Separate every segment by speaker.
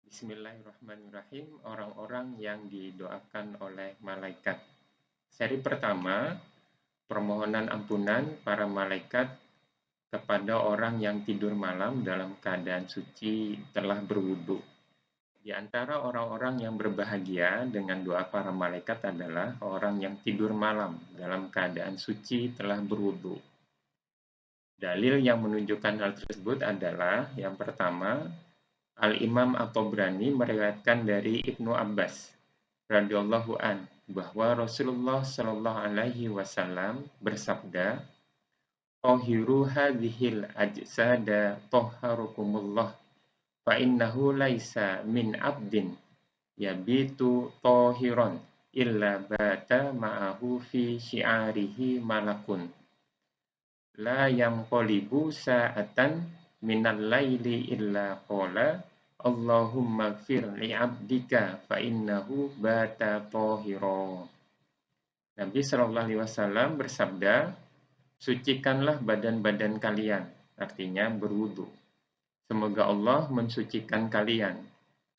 Speaker 1: Bismillahirrahmanirrahim. Orang-orang yang didoakan oleh malaikat. Seri pertama, permohonan ampunan para malaikat kepada orang yang tidur malam dalam keadaan suci telah berwudu. Di antara orang-orang yang berbahagia dengan doa para malaikat adalah orang yang tidur malam dalam keadaan suci telah berwudu. Dalil yang menunjukkan hal tersebut adalah yang pertama, Al-Imam At-Tabrani meriwayatkan dari Ibnu Abbas radhiyallahu an bahwa Rasulullah Shallallahu alaihi wasallam bersabda, "Tahiru hadhil ajsada tahharukumullah fa innahu laisa min abdin yabitu tahiran illa bata ma'ahu fi syi'arihi malakun la yanqalibu sa'atan minal laili illa qala Allahumma gfir li abdika fa innahu bata tahira." Nabi Shallallahu alaihi wasallam bersabda, "Sucikanlah badan-badan kalian," artinya berwudu. "Semoga Allah mensucikan kalian,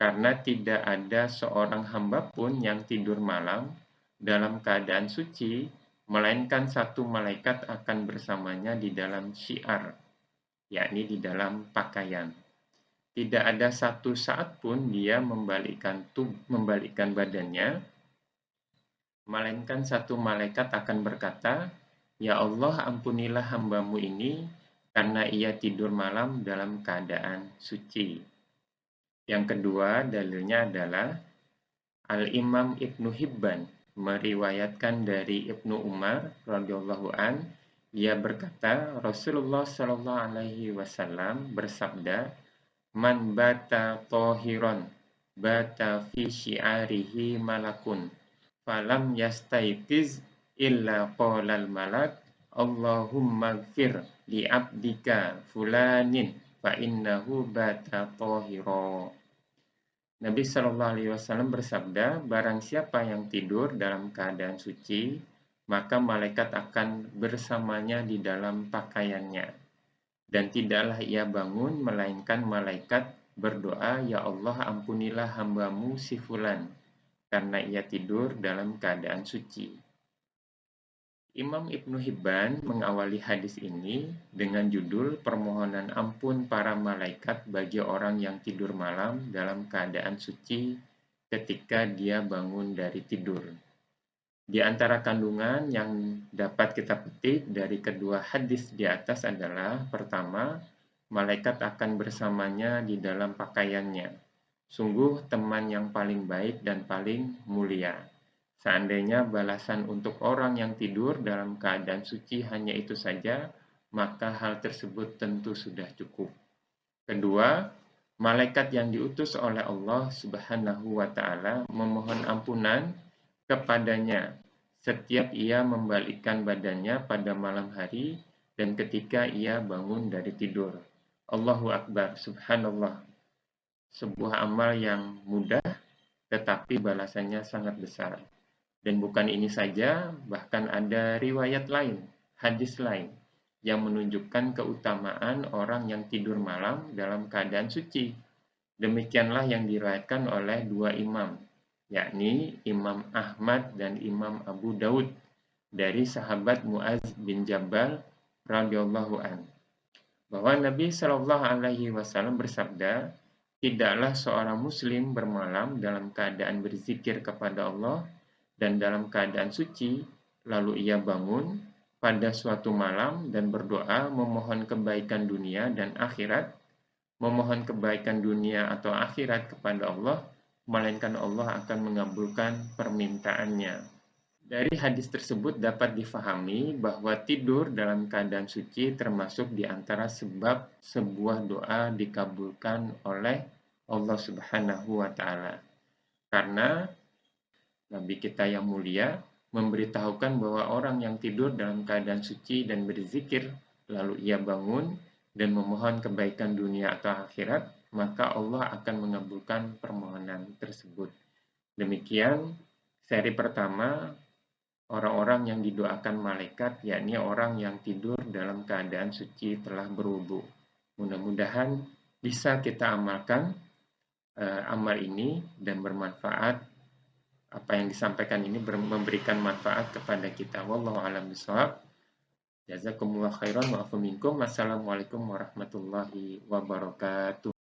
Speaker 1: karena tidak ada seorang hamba pun yang tidur malam dalam keadaan suci, melainkan satu malaikat akan bersamanya di dalam syiar, yakni di dalam pakaian. Tidak ada satu saat pun dia membalikkan badannya, melainkan satu malaikat akan berkata, 'Ya Allah, ampunilah hamba-Mu ini, karena ia tidur malam dalam keadaan suci.'" Yang kedua, dalilnya adalah Al-Imam Ibnu Hibban meriwayatkan dari Ibnu Umar radhiyallahu an, ia berkata, Rasulullah Shallallahu alaihi wasallam bersabda, "Man bata tahiran bata fi syi'arihi malakun falam yastaiqiz illa qalal malak Allahumma gfir li abdika fulanin fa innahu bata tahira." Nabi Shallallahu alaihi wasallam bersabda, barang siapa yang tidur dalam keadaan suci, maka malaikat akan bersamanya di dalam pakaiannya. Dan tidaklah ia bangun, melainkan malaikat berdoa, "Ya Allah, ampunilah hamba-Mu si fulan, karena ia tidur dalam keadaan suci." Imam Ibnu Hibban mengawali hadis ini dengan judul permohonan ampun para malaikat bagi orang yang tidur malam dalam keadaan suci ketika dia bangun dari tidur. Di antara kandungan yang dapat kita petik dari kedua hadis di atas adalah, pertama, malaikat akan bersamanya di dalam pakaiannya. Sungguh teman yang paling baik dan paling mulia. Seandainya balasan untuk orang yang tidur dalam keadaan suci hanya itu saja, maka hal tersebut tentu sudah cukup. Kedua, malaikat yang diutus oleh Allah Subhanahu wa Ta'ala memohon ampunan kepadanya setiap ia membalikkan badannya pada malam hari dan ketika ia bangun dari tidur. Allahu Akbar, Subhanallah. Sebuah amal yang mudah tetapi balasannya sangat besar. Dan bukan ini saja, bahkan ada riwayat lain, hadis lain, yang menunjukkan keutamaan orang yang tidur malam dalam keadaan suci. Demikianlah yang diriwayatkan oleh dua imam, yakni Imam Ahmad dan Imam Abu Daud, dari sahabat Muaz bin Jabal radhiyallahu an, bahwa Nabi Shallallahu alaihi wasallam bersabda, "Tidaklah seorang muslim bermalam dalam keadaan berzikir kepada Allah dan dalam keadaan suci, lalu ia bangun pada suatu malam dan berdoa memohon kebaikan dunia dan akhirat, memohon kebaikan dunia atau akhirat kepada Allah, melainkan Allah akan mengabulkan permintaannya." Dari hadis tersebut dapat difahami bahwa tidur dalam keadaan suci termasuk di antara sebab sebuah doa dikabulkan oleh Allah Subhanahu wa Ta'ala. Karena Nabi kita yang mulia memberitahukan bahwa orang yang tidur dalam keadaan suci dan berzikir, lalu ia bangun dan memohon kebaikan dunia atau akhirat, maka Allah akan mengabulkan permohonan tersebut. Demikian seri pertama, orang-orang yang didoakan malaikat, yakni orang yang tidur dalam keadaan suci telah berwudu. Mudah-mudahan bisa kita amalkan amal ini dan bermanfaat. Apa yang disampaikan ini memberikan manfaat kepada kita. Wallahu a'lam bishawab. Jazakumullah khairan wa afu minkum. Wassalamualaikum warahmatullahi wabarakatuh.